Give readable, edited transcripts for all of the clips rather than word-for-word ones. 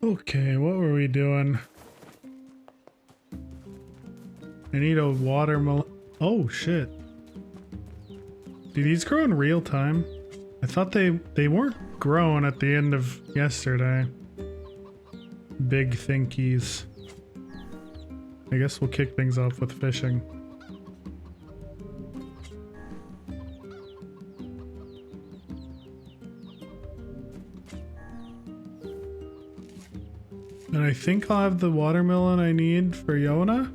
Okay, what were we doing? I need a watermelon. Oh shit. Do these grow in real time? I thought they weren't growing at the end of yesterday. Big thinkies. I guess we'll kick things off with fishing. And I think I'll have the watermelon I need for Yona.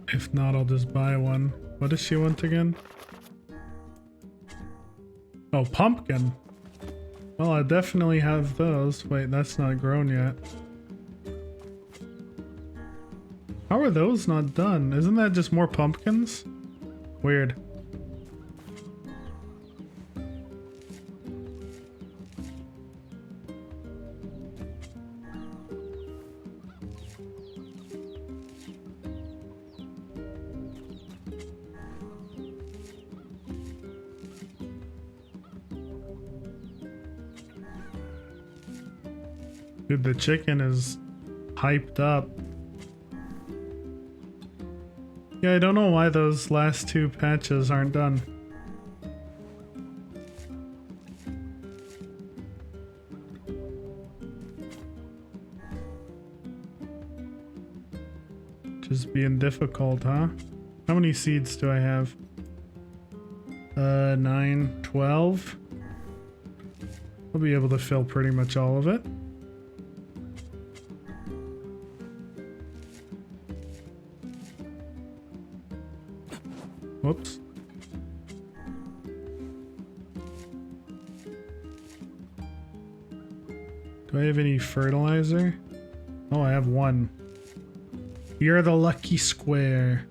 If not, I'll just buy one. What does she want again? Oh, pumpkin. Well, I definitely have those. Wait, that's not grown yet. How are those not done? Isn't that just more pumpkins? Weird. Dude, the chicken is hyped up. Yeah, I don't know why those last two patches aren't done. Just being difficult, huh? How many seeds do I have? 9, 12. I'll be able to fill pretty much all of it. Whoops. Do I have any fertilizer? Oh, I have one. You're the lucky square.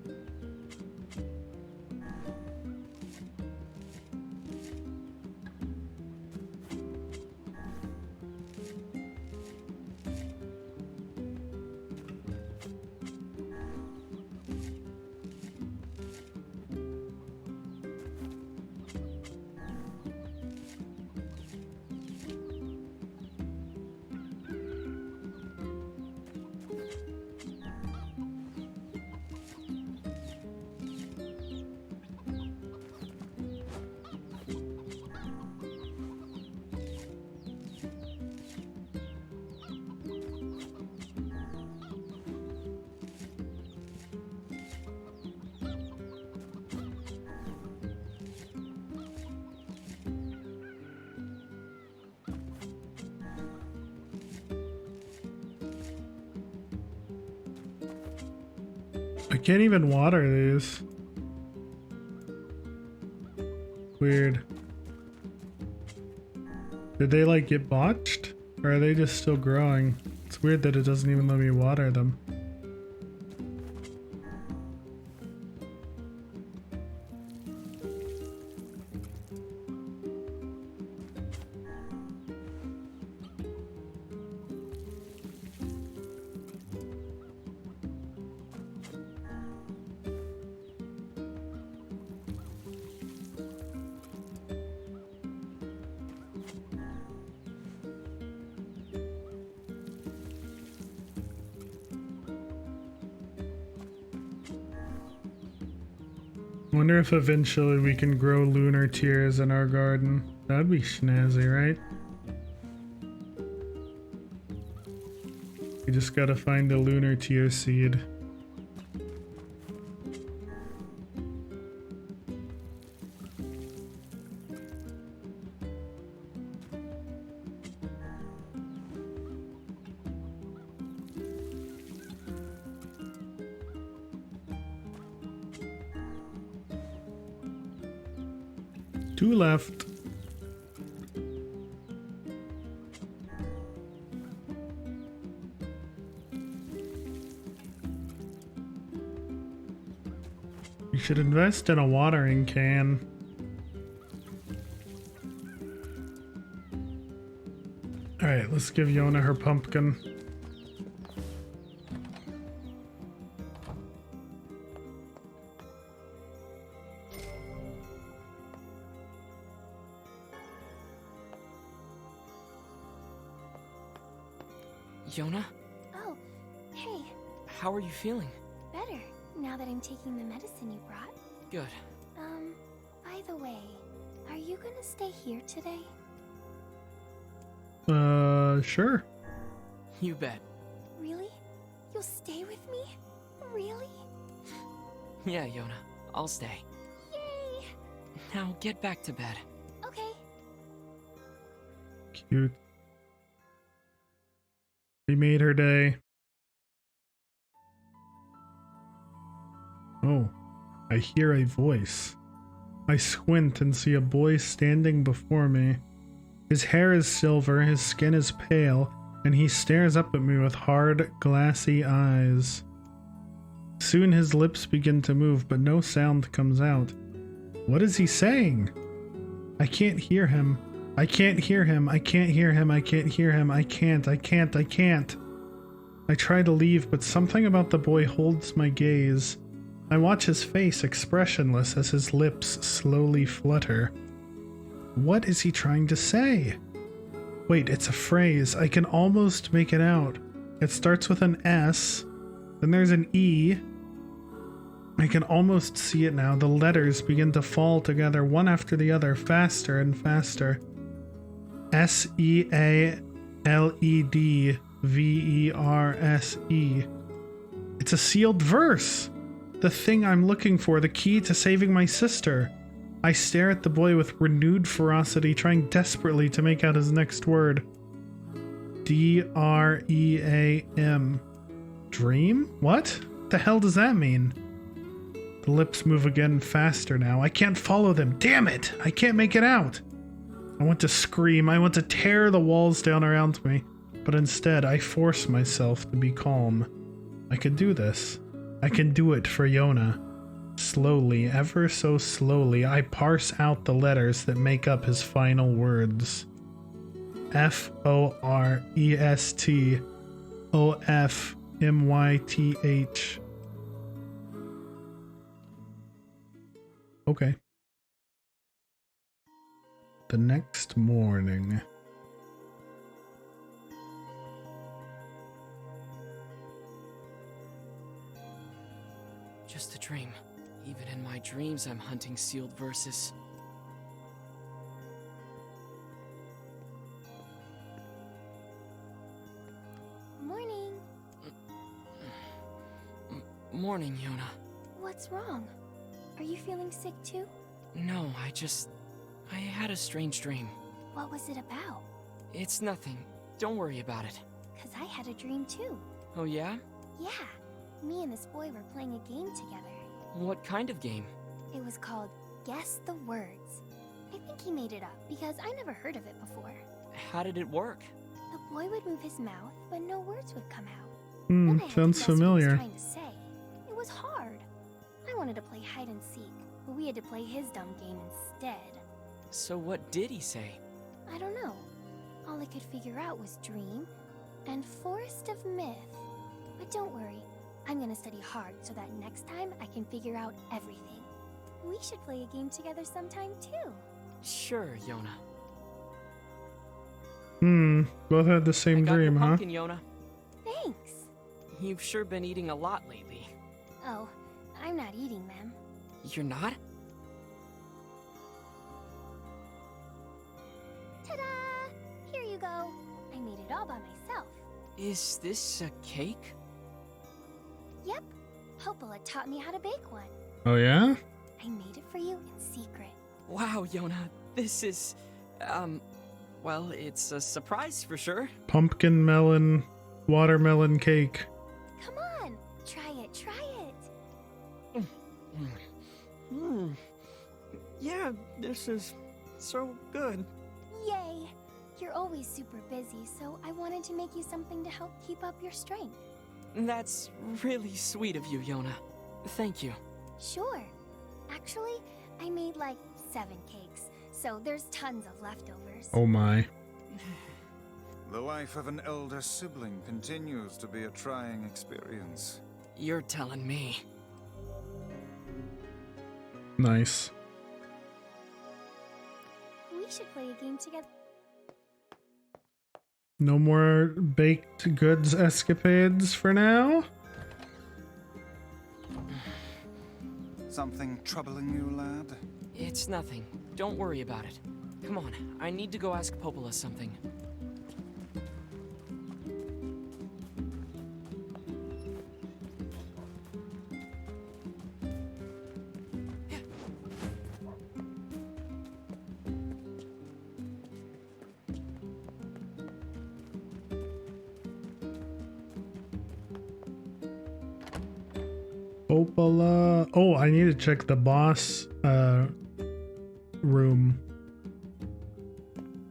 I can't even water these. Weird. Did they like get botched? Or are they just still growing? It's weird that it doesn't even let me water them. Wonder if eventually we can grow lunar tears in our garden. That'd be snazzy, right? We just gotta find a lunar tear seed. Two left. You should invest in a watering can. Alright, let's give Yona her pumpkin. Yona? Oh, hey, How are you feeling? better now that I'm taking the medicine you brought. Good. By the way, are you gonna stay here today? Sure. You bet. Really? You'll stay with me? Really? Yeah, Yona. I'll stay. Yay! Now get back to bed. Okay. Cute. We made her day. Oh, I hear a voice. I squint and see a boy standing before me. His hair is silver, his skin is pale, and he stares up at me with hard, glassy eyes. Soon his lips begin to move, but no sound comes out. What is he saying? I can't hear him. I can't hear him. I can't hear him. I can't hear him. I can't. I try to leave, but something about the boy holds my gaze. I watch his face expressionless as his lips slowly flutter. What is he trying to say? Wait, it's a phrase. I can almost make it out. It starts with an S, then there's an E. I can almost see it now. The letters begin to fall together one after the other, faster and faster. SEALEDVERSE. It's a sealed verse. The thing I'm looking for, the key to saving my sister. I stare at the boy with renewed ferocity, trying desperately to make out his next word. DREAM. Dream? What? The hell does that mean? The lips move again, faster now. I can't follow them. Damn it! I can't make it out. I want to scream. I want to tear the walls down around me. But instead, I force myself to be calm. I can do this. I can do it for Yona. Slowly, ever so slowly, I parse out the letters that make up his final words. FORESTOFMYTH. Okay. The next morning. Just a dream. Even in my dreams, I'm hunting sealed verses. Morning. Morning, Yona. What's wrong? Are you feeling sick too? No, I had a strange dream. What was it about? It's nothing. Don't worry about it. 'Cause I had a dream too. Oh yeah? Yeah. Me and this boy were playing a game together. What kind of game? It was called Guess the Words. I think he made it up because I never heard of it before. How did it work? The boy would move his mouth, but no words would come out. Hmm, Then I had to sounds guess what he was familiar. trying to say. It was hard. I wanted to play hide and seek, but we had to play his dumb game instead. So what did he say? I don't know. All I could figure out was dream and forest of myth. But don't worry, I'm gonna study hard so that next time I can figure out everything. We should play a game together sometime too. Sure, Yona. Both had the same I got dream, your huh? pumpkin, Yona. Thanks. You've sure been eating a lot lately. Oh, I'm not eating them. You're not? Ta-da! Here you go. I made it all by myself. Is this a cake? Yep. Hopala taught me how to bake one. Oh yeah? I made it for you in secret. Wow, Yona. This is, well, it's a surprise for sure. Pumpkin melon, watermelon cake. Come on, try it, try it. Yeah, this is so good. Yay! You're always super busy, so I wanted to make you something to help keep up your strength. That's really sweet of you, Yona. Thank you. Sure. Actually, I made like 7 cakes, so there's tons of leftovers. Oh my. The life of an elder sibling continues to be a trying experience. You're telling me. Nice. We should play a game together. No more baked goods escapades for now. Something troubling you, lad? It's nothing. Don't worry about it. Come on, I need to go ask Popola something. Popola. Oh, I need to check the boss room.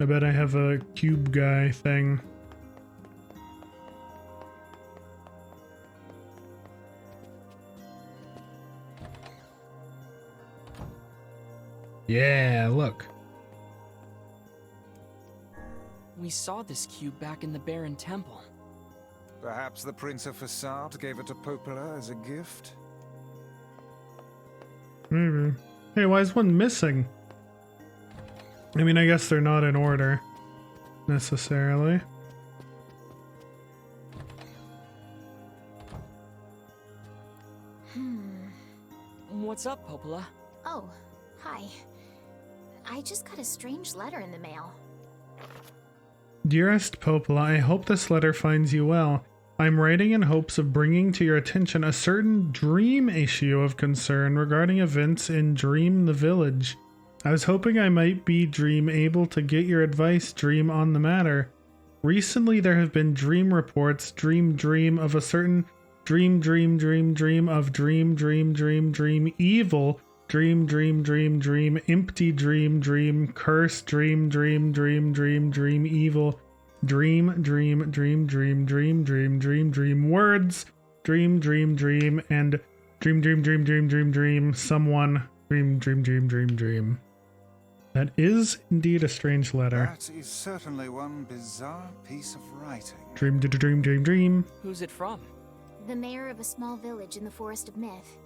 I bet I have a cube guy thing. Yeah, look. We saw this cube back in the Baron Temple. Perhaps the Prince of Facade gave it to Popola as a gift? Maybe. Hey, why is one missing? I mean, I guess they're not in order, necessarily. What's up, Popola? Oh, hi. I just got a strange letter in the mail. Dearest Popola, I hope this letter finds you well. I'm writing in hopes of bringing to your attention a certain Dream issue of concern regarding events in Dream the Village. I was hoping I might be Dream able to get your advice, Dream, on the matter. Recently there have been Dream reports, Dream of a certain Dream of Dream evil, Dream empty Dream curse Dream evil, Dream words, Dream and Dream someone Dream. That is indeed a strange letter. That is certainly one bizarre piece of writing. Dream. Who's it from? The mayor of a small village in the Forest of Myth.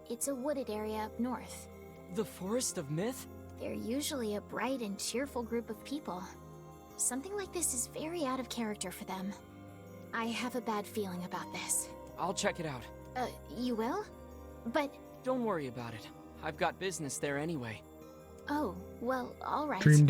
It's a wooded area up north. The Forest of Myth? They're usually a bright and cheerful group of people. Something like this is very out of character for them. I have a bad feeling about this. I'll check it out. You will? But... Don't worry about it. I've got business there anyway. Oh, well, alright. Dream.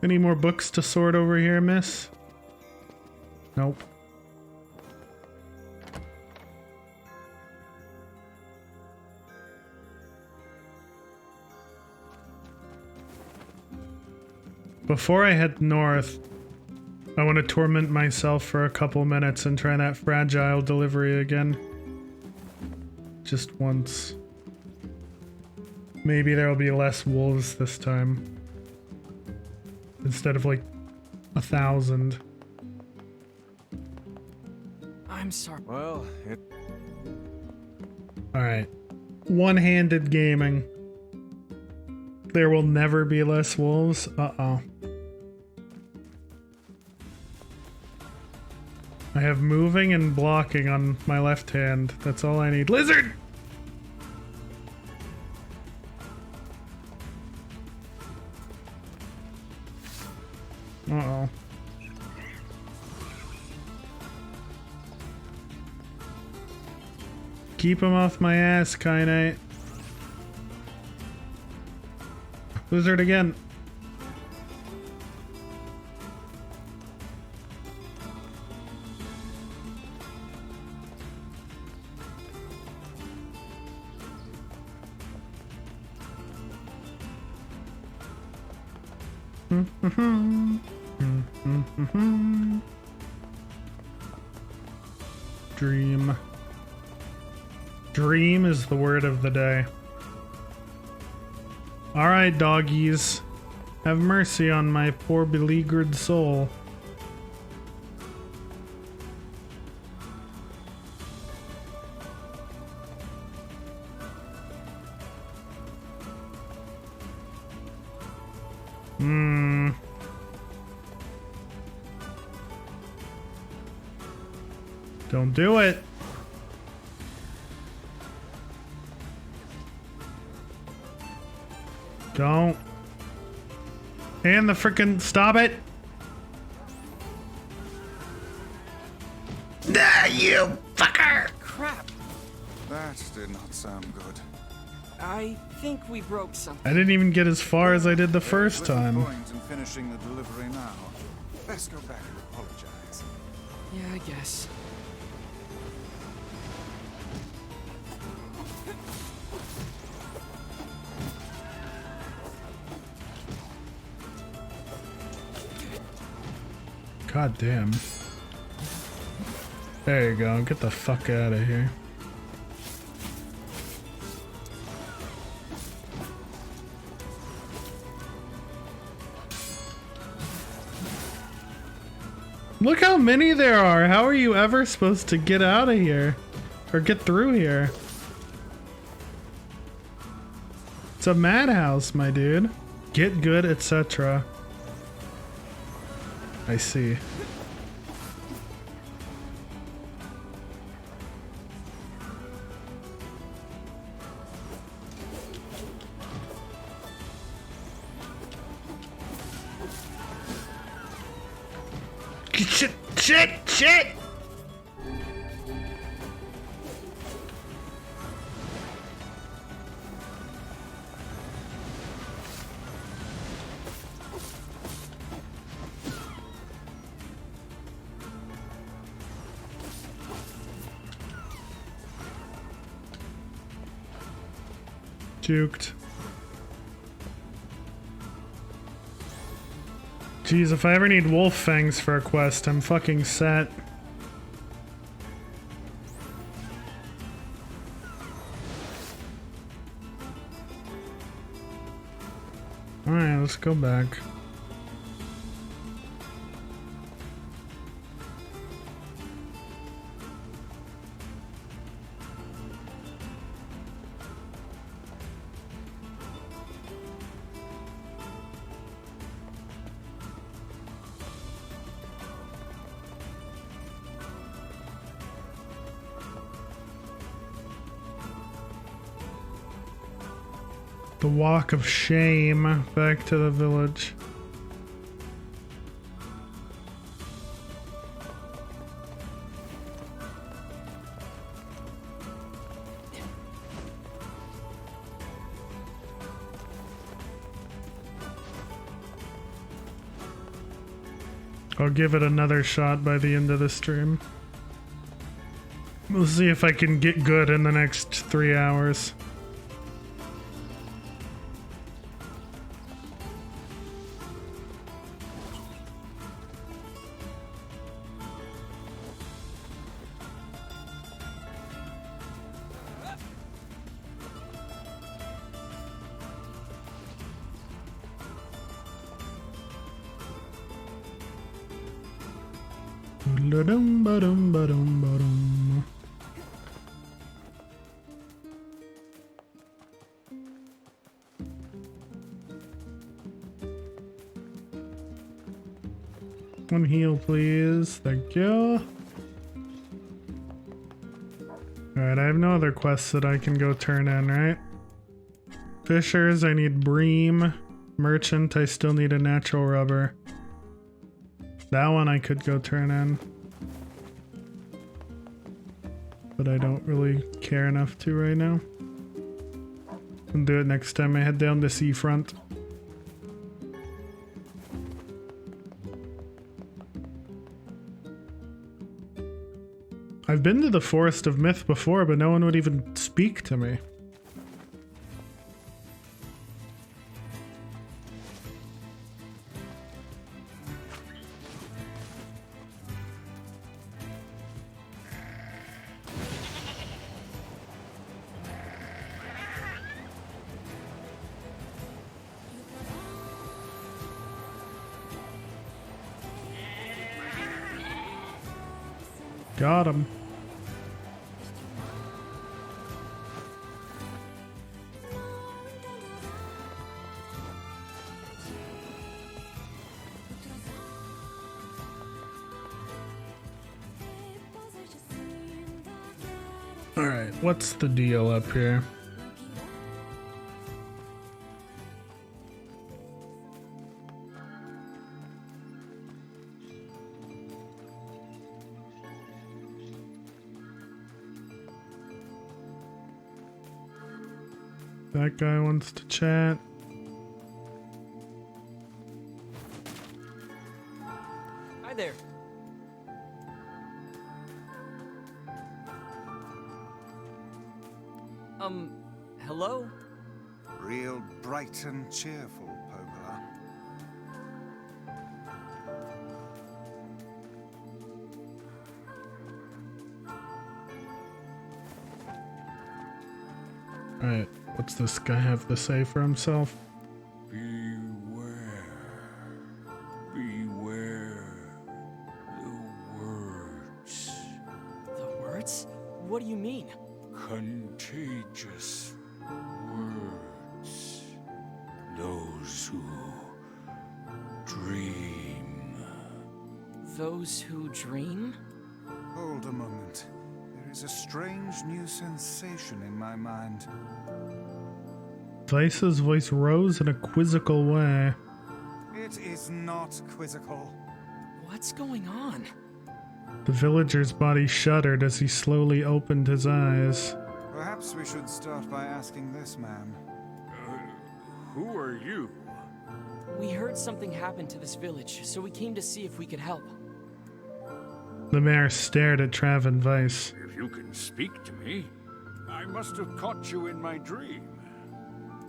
Any more books to sort over here, miss? Nope. Before I head north, I want to torment myself for a couple minutes and try that fragile delivery again. Just once. Maybe there'll be less wolves this time. Instead of like 1,000. I'm sorry. Well, Alright. One-handed gaming. There will never be less wolves. Uh-oh. I have moving and blocking on my left hand. That's all I need. Lizard! Uh-oh. Keep him off my ass, Kynite. Lizard again. Dream. Dream is the word of the day. Alright, doggies. Have mercy on my poor beleaguered soul. Don't do it. Don't. And the frickin' stop it. Ah, you fucker. Crap. That did not sound good. I think we broke something. I didn't even get as far as I did the There's first little time. point in finishing the delivery now. Best go back and apologize. Yeah, I guess. God damn. There you go. Get the fuck out of here. Look how many there are. How are you ever supposed to get out of here? Or get through here? It's a madhouse, my dude. Get good, etc. I see. Shit, shit, shit! Juked. Jeez, if I ever need wolf fangs for a quest, I'm fucking set. Alright, let's go back. The walk of shame back to the village. I'll give it another shot by the end of the stream. We'll see if I can get good in the next 3 hours. Ba-dum, ba-dum, ba-dum, ba-dum. One heal, please. Thank you. Alright, I have no other quests that I can go turn in, right? Fishers, I need bream. Merchant, I still need a natural rubber. That one I could go turn in. But I don't really care enough to right now. I'll do it next time I head down to Seafront. I've been to the Forest of Myth before, but no one would even speak to me. Got him. Alright, what's the deal up here? That guy wants to chat. Hi there. Hello? Real bright and cheerful, Pogola. Alright, what's this guy have to say for himself? Beware. Beware the words. The words? What do you mean? Contagious words. Those who dream. Those who dream? Hold a moment. There is a strange new sensation in my mind. Vice's voice rose in a quizzical way. It is not quizzical. What's going on? The villager's body shuddered as he slowly opened his eyes. Perhaps we should start by asking this man. Who are you? We heard something happened to this village, so we came to see if we could help. The mayor stared at Trav and Vice. If you can speak to me, I must have caught you in my dream.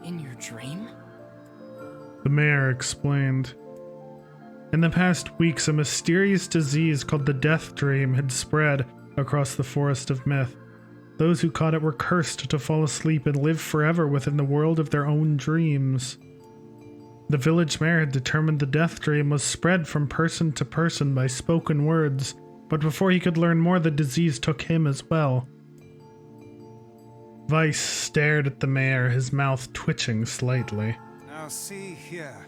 In your dream? The mayor explained. In the past weeks, a mysterious disease called the Deathdream had spread across the Forest of Myth. Those who caught it were cursed to fall asleep and live forever within the world of their own dreams. The village mayor had determined the Deathdream was spread from person to person by spoken words, but before he could learn more, the disease took him as well. Vice stared at the mayor, his mouth twitching slightly. Now see here.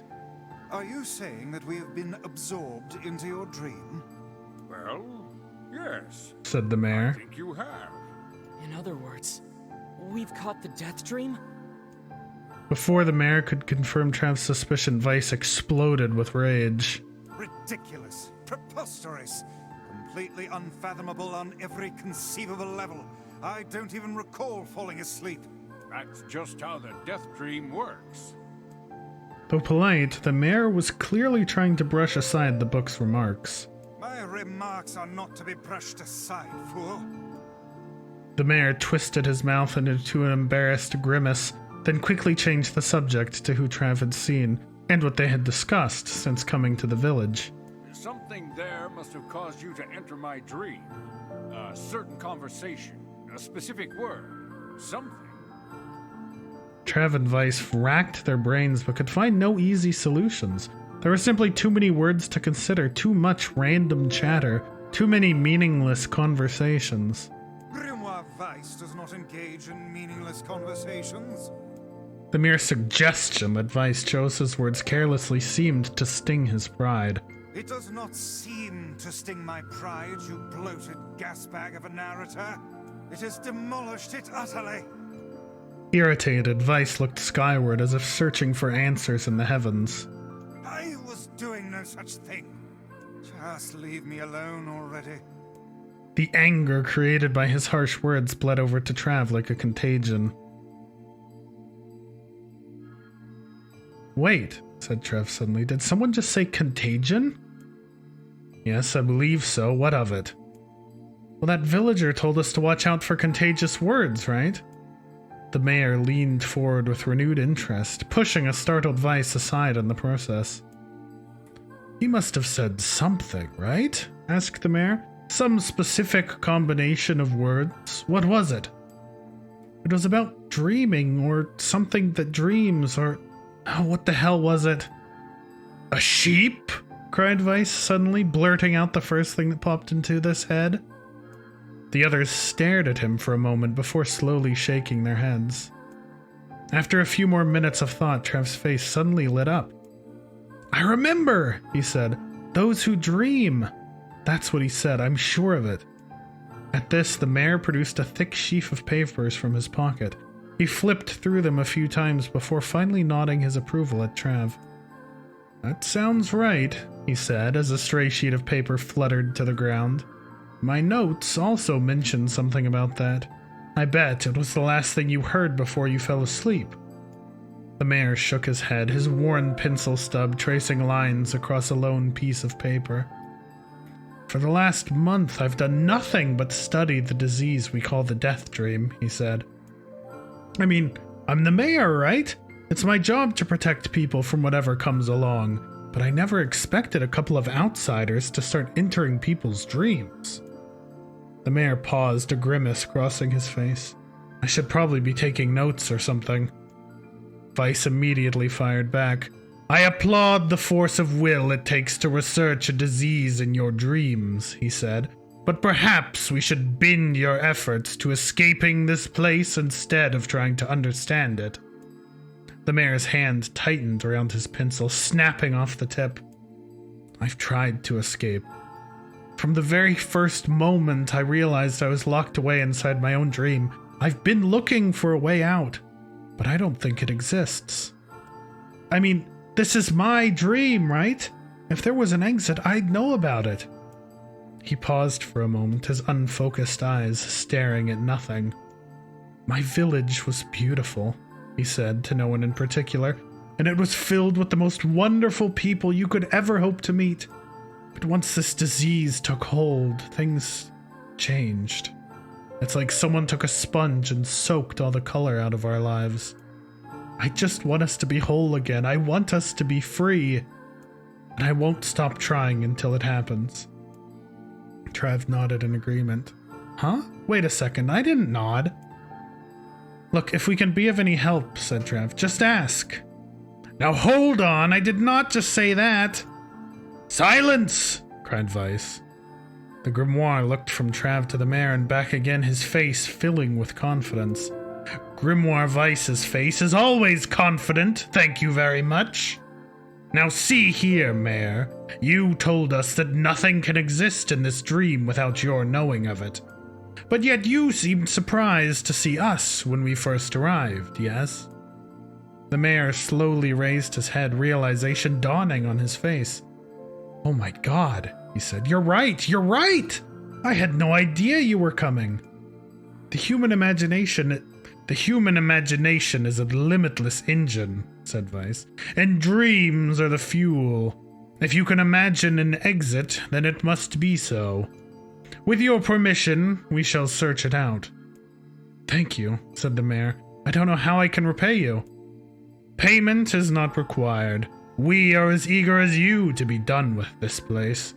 Are you saying that we have been absorbed into your dream? Well, yes. Said the I mayor. think you have. In other words, we've caught the death dream? Before the mayor could confirm Trav's suspicion, Vice exploded with rage. Ridiculous. Preposterous. Completely unfathomable on every conceivable level. I don't even recall falling asleep. That's just how the death dream works. Though polite, the mayor was clearly trying to brush aside the book's remarks. My remarks are not to be brushed aside, fool. The mayor twisted his mouth into an embarrassed grimace, then quickly changed the subject to who Trav had seen, and what they had discussed since coming to the village. Something there must have caused you to enter my dream. A certain conversation, a specific word, something. Trav and Vice racked their brains but could find no easy solutions. There were simply too many words to consider, too much random chatter, too many meaningless conversations. Grimoire Vice does not engage in meaningless conversations. The mere suggestion that Vice chose his words carelessly seemed to sting his pride. It does not seem to sting my pride, you bloated gasbag of a narrator. It has demolished it utterly. Irritated, Vice looked skyward as if searching for answers in the heavens. I was doing no such thing. Just leave me alone already. The anger created by his harsh words bled over to Trav like a contagion. Wait, said Trav suddenly. Did someone just say contagion? Yes, I believe so. What of it? Well, that villager told us to watch out for contagious words, right? The mayor leaned forward with renewed interest, pushing a startled Vice aside in the process. He must have said something, right? Asked the mayor. Some specific combination of words. What was it? It was about dreaming, or something that dreams, or... Oh, what the hell was it? A sheep? Cried Vice suddenly, blurting out the first thing that popped into this head. The others stared at him for a moment before slowly shaking their heads. After a few more minutes of thought, Trav's face suddenly lit up. I remember, he said. Those who dream. That's what he said, I'm sure of it. At this, the mayor produced a thick sheaf of papers from his pocket. He flipped through them a few times before finally nodding his approval at Trav. That sounds right, he said as a stray sheet of paper fluttered to the ground. My notes also mentioned something about that. I bet it was the last thing you heard before you fell asleep. The mayor shook his head, his worn pencil stub tracing lines across a lone piece of paper. For the last month, I've done nothing but study the disease we call the Deathdream, he said. I mean, I'm the mayor, right? It's my job to protect people from whatever comes along, but I never expected a couple of outsiders to start entering people's dreams. The mayor paused, a grimace crossing his face. I should probably be taking notes or something. Vice immediately fired back. I applaud the force of will it takes to research a disease in your dreams, he said, but perhaps we should bend your efforts to escaping this place instead of trying to understand it. The mayor's hand tightened around his pencil, snapping off the tip. I've tried to escape. From the very first moment I realized I was locked away inside my own dream, I've been looking for a way out. But I don't think it exists. I mean, this is my dream, right? If there was an exit, I'd know about it. He paused for a moment, his unfocused eyes staring at nothing. My village was beautiful, he said to no one in particular, and it was filled with the most wonderful people you could ever hope to meet. But once this disease took hold, things changed. It's like someone took a sponge and soaked all the color out of our lives. I just want us to be whole again. I want us to be free. And I won't stop trying until it happens. Trav nodded in agreement. Huh? Wait a second, I didn't nod. Look, if we can be of any help, said Trav, just ask. Now hold on, I did not just say that. Silence! Cried Vice. The grimoire looked from Trav to the mayor and back again, his face filling with confidence. Grimoire Vice's face is always confident, thank you very much. Now see here, Mayor. You told us that nothing can exist in this dream without your knowing of it. But yet you seemed surprised to see us when we first arrived, yes? The mayor slowly raised his head, realization dawning on his face. Oh my god, he said. You're right! I had no idea you were coming. The human imagination is a limitless engine, said Vice, and dreams are the fuel. If you can imagine an exit, then it must be so. With your permission, we shall search it out. Thank you, said the mayor. I don't know how I can repay you. Payment is not required. We are as eager as you to be done with this place.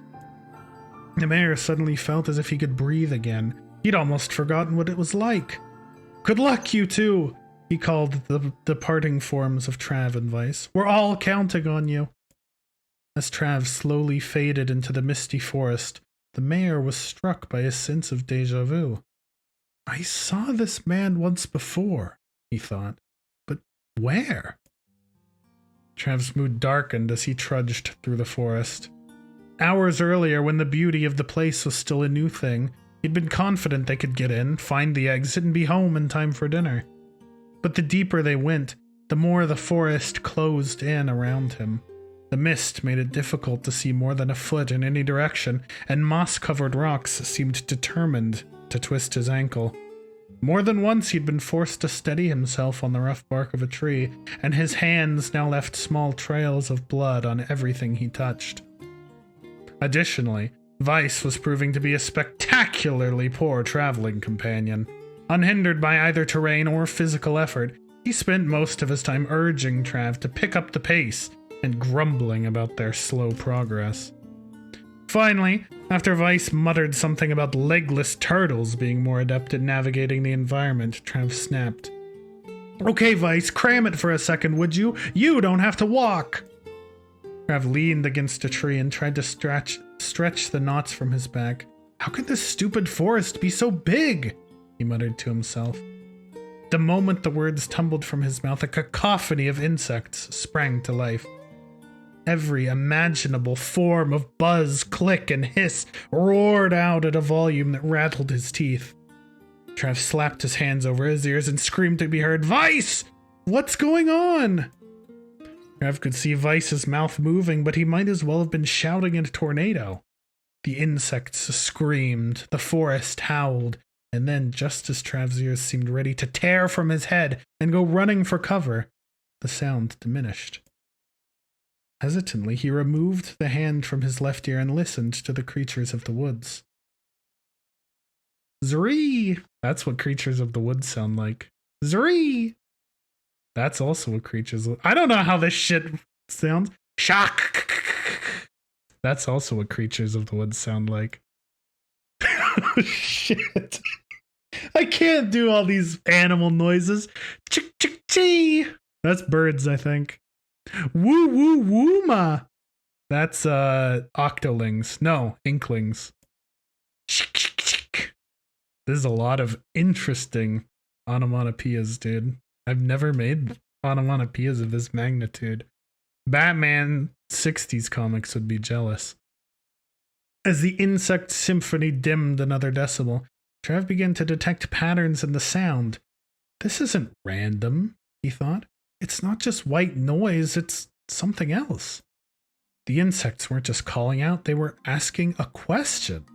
The mayor suddenly felt as if he could breathe again. He'd almost forgotten what it was like. Good luck, you two, he called the departing forms of Trav and Vice. We're all counting on you. As Trav slowly faded into the misty forest, the mayor was struck by a sense of déjà vu. I saw this man once before, he thought, but where? Trav's mood darkened as he trudged through the forest. Hours earlier, when the beauty of the place was still a new thing, he'd been confident they could get in, find the exit, and be home in time for dinner. But the deeper they went, the more the forest closed in around him. The mist made it difficult to see more than a foot in any direction, and moss-covered rocks seemed determined to twist his ankle. More than once he'd been forced to steady himself on the rough bark of a tree, and his hands now left small trails of blood on everything he touched. Additionally, Vice was proving to be a spectacularly poor traveling companion. Unhindered by either terrain or physical effort, he spent most of his time urging Trav to pick up the pace and grumbling about their slow progress. Finally, after Vice muttered something about legless turtles being more adept at navigating the environment, Trav snapped. Okay, Vice, cram it for a second, would you? You don't have to walk! Trav leaned against a tree and tried to stretch the knots from his back. How could this stupid forest be so big? He muttered to himself. The moment the words tumbled from his mouth, a cacophony of insects sprang to life. Every imaginable form of buzz, click, and hiss roared out at a volume that rattled his teeth. Trav slapped his hands over his ears and screamed to be heard, Vice! What's going on? Trav could see Vice's mouth moving, but he might as well have been shouting in a tornado. The insects screamed, the forest howled, and then, just as Trav's ears seemed ready to tear from his head and go running for cover, the sound diminished. Hesitantly, he removed the hand from his left ear and listened to the creatures of the woods. Zree! That's what creatures of the woods sound like. Zree! That's also what creatures... I don't know how this shit sounds. Shock! That's also what creatures of the woods sound like. Shit. I can't do all these animal noises. Chick chick chee. That's birds, I think. Woo woo wooma. That's octolings. No, inklings. There's a lot of interesting onomatopoeias, dude. I've never made onomatopoeias of this magnitude. Batman 60s comics would be jealous. As the insect symphony dimmed another decibel, Trav began to detect patterns in the sound. This isn't random, he thought. It's not just white noise, it's something else. The insects weren't just calling out, they were asking a question.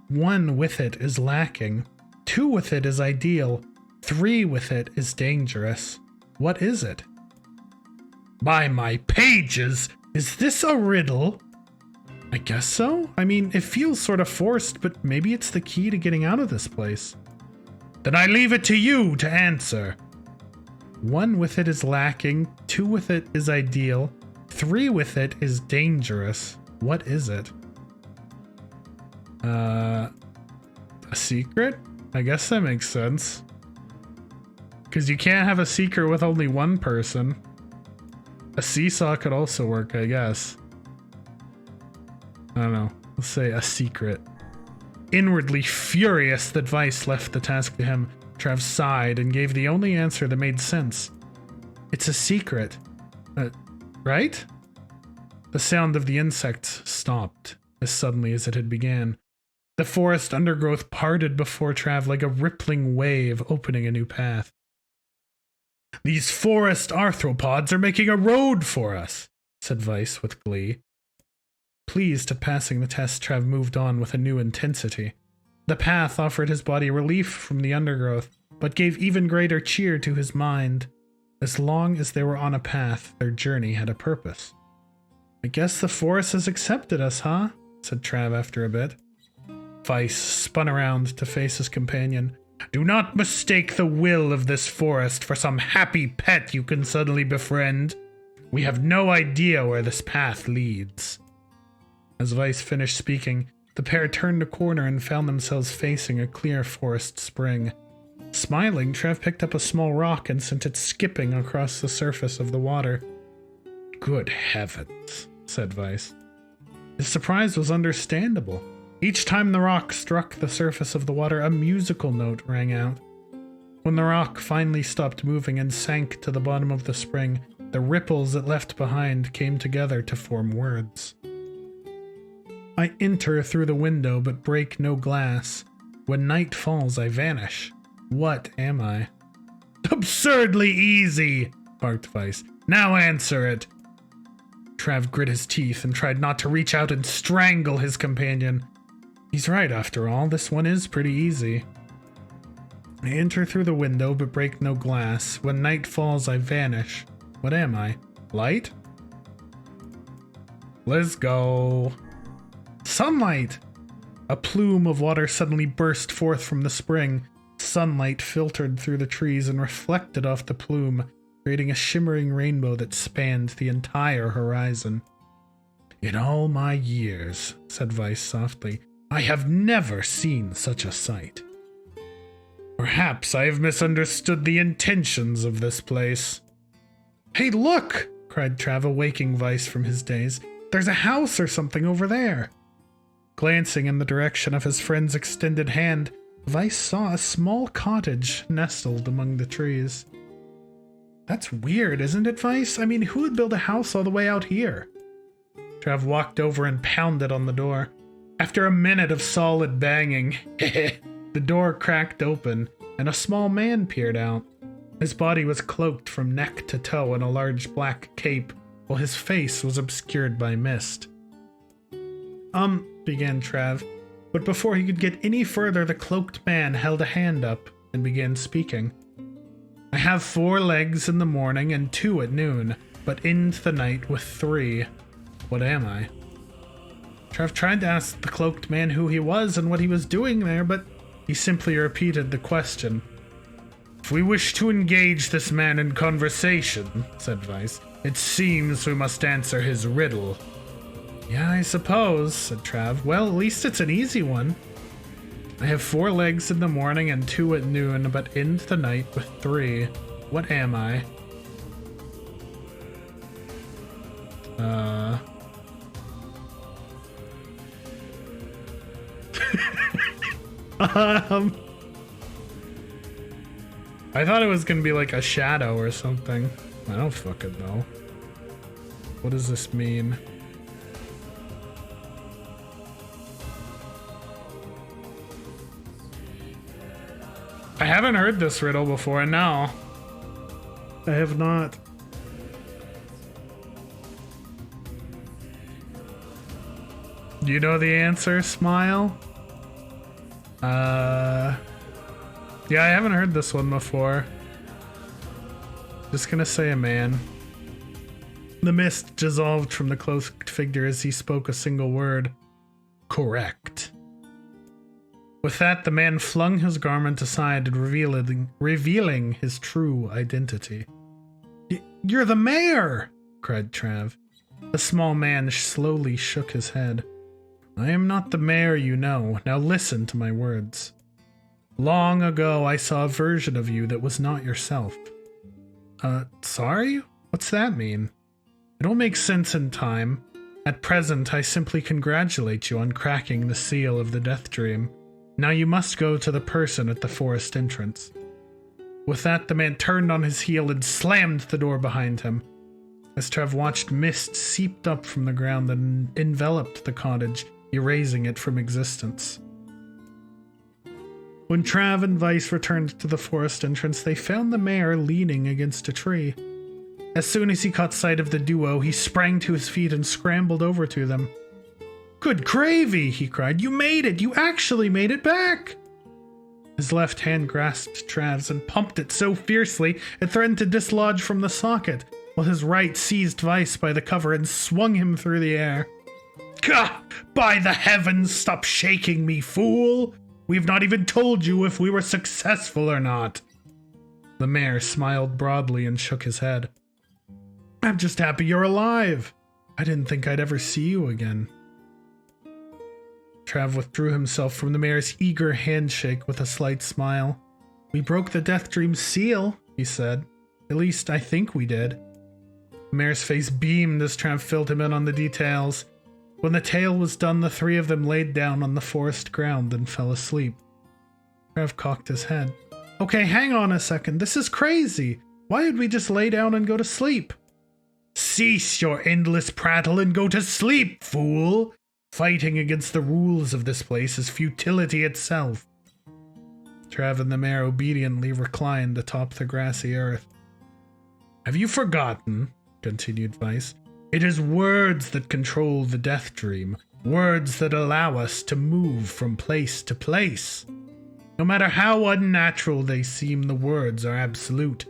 1 with it is lacking. 2 with it is ideal. 3 with it is dangerous. What is it? By my pages, is this a riddle? I guess so. I mean, it feels sort of forced, but maybe it's the key to getting out of this place. Then I leave it to you to answer. 1 with it is lacking, 2 with it is ideal, 3 with it is dangerous. What is it? A secret? I guess that makes sense. Because you can't have a secret with only one person. A seesaw could also work, I guess. I don't know. Let's say a secret. Inwardly furious that Vice left the task to him, Trav sighed and gave the only answer that made sense. It's a secret. Right? The sound of the insects stopped as suddenly as it had began. The forest undergrowth parted before Trav like a rippling wave opening a new path. These forest arthropods are making a road for us, said Vice with glee. Pleased at passing the test, Trav moved on with a new intensity. The path offered his body relief from the undergrowth, but gave even greater cheer to his mind. As long as they were on a path, their journey had a purpose. I guess the forest has accepted us, huh? Said Trav after a bit. Vice spun around to face his companion. Do not mistake the will of this forest for some happy pet you can suddenly befriend. We have no idea where this path leads. As Vice finished speaking, the pair turned a corner and found themselves facing a clear forest spring. Smiling, Trev picked up a small rock and sent it skipping across the surface of the water. Good heavens, said Vice. His surprise was understandable. Each time the rock struck the surface of the water, a musical note rang out. When the rock finally stopped moving and sank to the bottom of the spring, the ripples it left behind came together to form words. I enter through the window but break no glass. When night falls, I vanish. What am I? Absurdly easy, barked Vice. Now answer it. Trav grit his teeth and tried not to reach out and strangle his companion. He's right, after all. This one is pretty easy. I enter through the window but break no glass. When night falls, I vanish. What am I? Light? Let's go. Sunlight! A plume of water suddenly burst forth from the spring. Sunlight filtered through the trees and reflected off the plume, creating a shimmering rainbow that spanned the entire horizon. In all my years, said Vice softly, I have never seen such a sight. Perhaps I have misunderstood the intentions of this place. Hey, look! Cried Trav, waking Vice from his daze. There's a house or something over there. Glancing in the direction of his friend's extended hand, Vice saw a small cottage nestled among the trees. That's weird, isn't it, Vice? I mean, who would build a house all the way out here? Trav walked over and pounded on the door. After a minute of solid banging, the door cracked open, and a small man peered out. His body was cloaked from neck to toe in a large black cape, while his face was obscured by mist. Began Trav, but before he could get any further, the cloaked man held a hand up and began speaking. I have 4 legs in the morning and 2 at noon, but end the night with 3. What am I? Trev tried to ask the cloaked man who he was and what he was doing there, but he simply repeated the question. If we wish to engage this man in conversation, said Weiss, it seems we must answer his riddle. Yeah, I suppose, said Trav. Well, at least it's an easy one. I have 4 legs in the morning and 2 at noon, but end the night with 3. What am I? I thought it was gonna be like a shadow or something. I don't fucking know. What does this mean? I haven't heard this riddle before, no. I have not. Do you know the answer, Smile? Yeah, I haven't heard this one before. Just gonna say a man. The mist dissolved from the cloaked figure as he spoke a single word. Correct. With that, the man flung his garment aside and revealing his true identity. You're the mayor! Cried Trav. The small man slowly shook his head. I am not the mayor you know. Now listen to my words. Long ago, I saw a version of you that was not yourself. Sorry? What's that mean? It all makes sense in time. At present, I simply congratulate you on cracking the seal of the Deathdream. Now you must go to the person at the forest entrance. With that, the man turned on his heel and slammed the door behind him. As Trev watched, mist seeped up from the ground and enveloped the cottage, erasing it from existence. When Trav and Weiss returned to the forest entrance, they found the mayor leaning against a tree. As soon as he caught sight of the duo, he sprang to his feet and scrambled over to them. Good gravy, he cried. You made it! You actually made it back! His left hand grasped Trav's and pumped it so fiercely it threatened to dislodge from the socket, while his right seized Weiss by the cover and swung him through the air. Gah! By the heavens, stop shaking me, fool! We've not even told you if we were successful or not. The mayor smiled broadly and shook his head. I'm just happy you're alive. I didn't think I'd ever see you again. Trav withdrew himself from the mayor's eager handshake with a slight smile. We broke the Deathdream's seal, he said. At least I think we did. The mayor's face beamed as Trav filled him in on the details. When the tale was done, the 3 of them laid down on the forest ground and fell asleep. Trav cocked his head. Okay, hang on a second. This is crazy. Why would we just lay down and go to sleep? Cease your endless prattle and go to sleep, fool! Fighting against the rules of this place is futility itself. Trav and the mayor obediently reclined atop the grassy earth. Have you forgotten, continued Weiss, it is words that control the Deathdream, words that allow us to move from place to place. No matter how unnatural they seem, the words are absolute.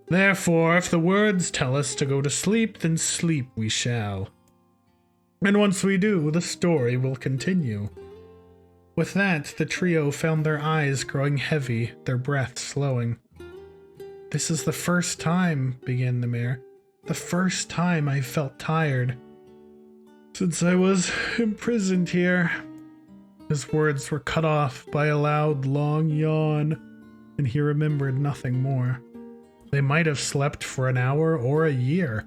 Therefore, if the words tell us to go to sleep, then sleep we shall. And once we do, the story will continue. With that, the trio found their eyes growing heavy, their breath slowing. This is the first time, began the mayor. The first time I felt tired. Since I was imprisoned here. His words were cut off by a loud, long yawn, and he remembered nothing more. They might have slept for an hour or a year.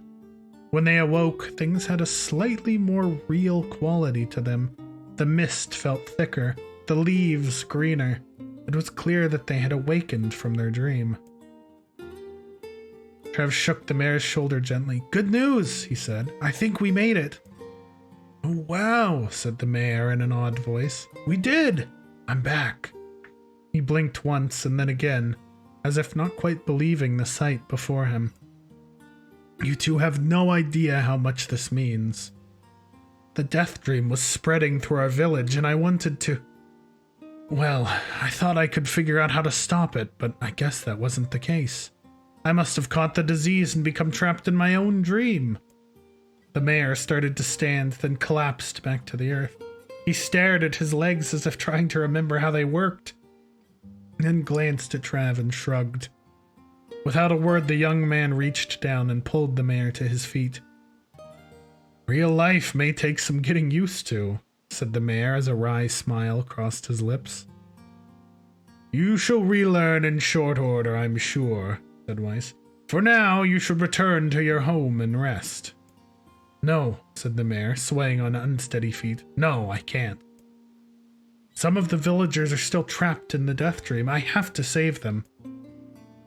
When they awoke, things had a slightly more real quality to them. The mist felt thicker, the leaves greener. It was clear that they had awakened from their dream. Trev shook the mayor's shoulder gently. Good news, he said. I think we made it. Oh, wow, said the mayor in an odd voice. We did! I'm back. He blinked once and then again, as if not quite believing the sight before him. You two have no idea how much this means. The Deathdream was spreading through our village and I wanted to... Well, I thought I could figure out how to stop it, but I guess that wasn't the case. I must have caught the disease and become trapped in my own dream. The mayor started to stand, then collapsed back to the earth. He stared at his legs as if trying to remember how they worked, then glanced at Trav and shrugged. Without a word, the young man reached down and pulled the mayor to his feet. Real life may take some getting used to, said the mayor as a wry smile crossed his lips. You shall relearn in short order, I'm sure, said Weiss. For now, you should return to your home and rest. No, said the mayor, swaying on unsteady feet. No, I can't. Some of the villagers are still trapped in the Deathdream. I have to save them.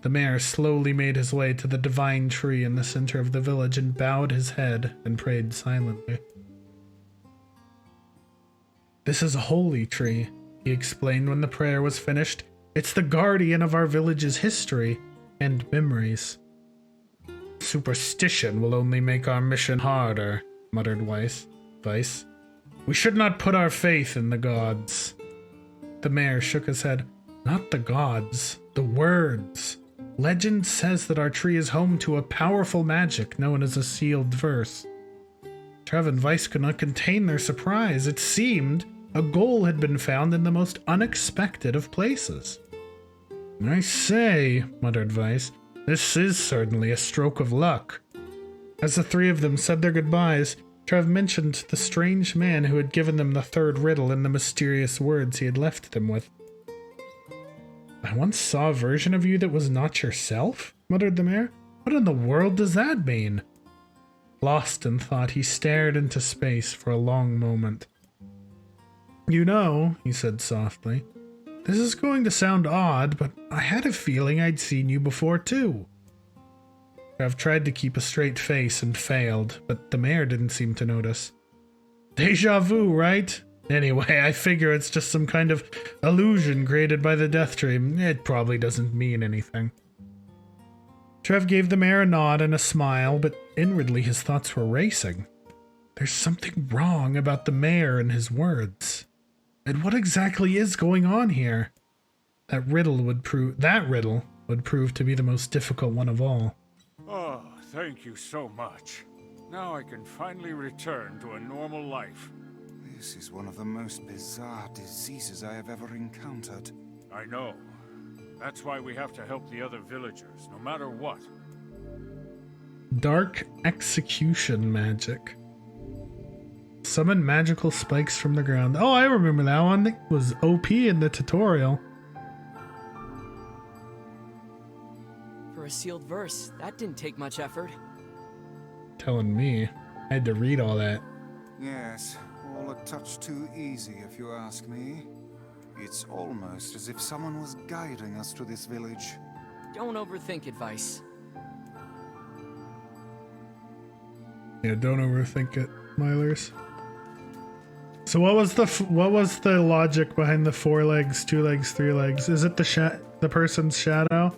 The mayor slowly made his way to the divine tree in the center of the village and bowed his head and prayed silently. This is a holy tree, he explained when the prayer was finished. It's the guardian of our village's history and memories. Superstition will only make our mission harder, muttered Weiss. We should not put our faith in the gods. The mayor shook his head. Not the gods, the words. Legend says that our tree is home to a powerful magic known as a sealed verse. Trev and Weiss could not contain their surprise. It seemed a goal had been found in the most unexpected of places. I say, muttered Weiss, this is certainly a stroke of luck. As the three of them said their goodbyes, Trev mentioned the strange man who had given them the third riddle and the mysterious words he had left them with. I once saw a version of you that was not yourself, muttered the mayor. What in the world does that mean? Lost in thought, he stared into space for a long moment. You know, he said softly, this is going to sound odd, but I had a feeling I'd seen you before too. I've tried to keep a straight face and failed, but the mayor didn't seem to notice. Deja vu, right? Anyway, I figure it's just some kind of illusion created by the Deathdream. It probably doesn't mean anything. Trev gave the mayor a nod and a smile, but inwardly his thoughts were racing. There's something wrong about the mayor and his words. And what exactly is going on here? That riddle would prove to be the most difficult one of all. Oh, thank you so much. Now I can finally return to a normal life. This is one of the most bizarre diseases I have ever encountered. I know. That's why we have to help the other villagers, no matter what. Dark execution magic. Summon magical spikes from the ground. Oh, I remember that one. It was OP in the tutorial. For a sealed verse, that didn't take much effort. Telling me. I had to read all that. Yes, all a touch too easy if you ask me. It's almost as if someone was guiding us to this village. Don't overthink advice. Yeah, don't overthink it, Milers. So what was the logic behind the 4 legs, 2 legs, 3 legs? Is it the person's shadow?